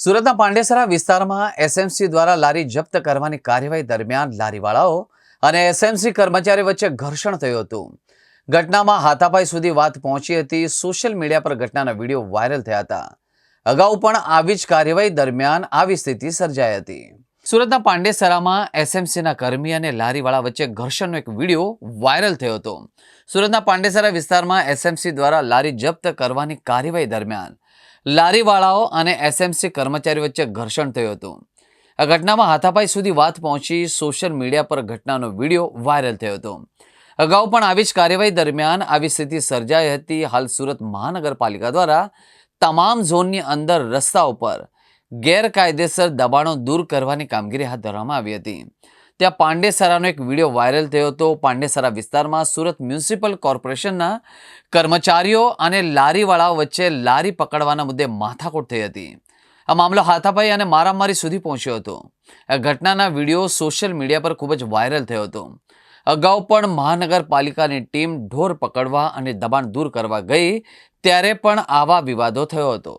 સુરતના પાંડેસરા વિસ્તારમાં એસએમસી દ્વારા લારી જપ્ત કરવાની કાર્યવાહી દરમિયાન લારીવાળાઓ અને એસએમસી કર્મચારી વચ્ચે ઘર્ષણ થયું હતું. ઘટનામાં હાથાપાઈ સુધી વાત પહોંચી હતી. સોશિયલ મીડિયા પર ઘટનાના વિડીયો વાયરલ થયા હતા. અગાઉ પણ આવી જ કાર્યવાહી દરમિયાન આવી સ્થિતિ સર્જાઈ હતી. સુરતના પાંડેસરામાં એસએમસીના કર્મી અને લારીવાળા વચ્ચે ઘર્ષણનો એક વિડીયો વાયરલ થયો હતો. સુરતના પાંડેસરા વિસ્તારમાં એસએમસી દ્વારા લારી જપ્ત કરવાની કાર્યવાહી દરમિયાન લારીવાળાઓ અને એસએમસી કર્મચારી વચ્ચે ઘર્ષણ થયું હતું. આ ઘટનામાં હાથાપાઈ સુધી વાત પહોંચી. સોશિયલ મીડિયા પર ઘટનાનો વિડીયો વાયરલ થયો હતો. અગાઉ પણ આવી જ કાર્યવાહી દરમિયાન આવી સ્થિતિ સર્જાઈ હતી. હાલ સુરત મહાનગરપાલિકા દ્વારા તમામ ઝોનની અંદર રસ્તા ઉપર ગેરકાયદેસર દબાણો દૂર કરવાની કામગીરી હાથ ધરવામાં આવી હતી. ત્યાં પાંડેસરાનો એક વિડીયો વાયરલ થયો હતો. પાંડેસરા વિસ્તારમાં સુરત મ્યુનિસિપલ કોર્પોરેશનના કર્મચારીઓ અને લારીવાળાઓ વચ્ચે લારી પકડવાના મુદ્દે માથાકૂટ થઈ હતી. આ મામલો હાથાપાઈ અને મારામારી સુધી પહોંચ્યો હતો. આ ઘટનાના વિડીયો સોશિયલ મીડિયા પર ખૂબ જ વાયરલ થયો હતો. અગાઉ પણ મહાનગરપાલિકાની ટીમ ઢોર પકડવા અને દબાણ દૂર કરવા ગઈ ત્યારે પણ આવા વિવાદો થયો હતો.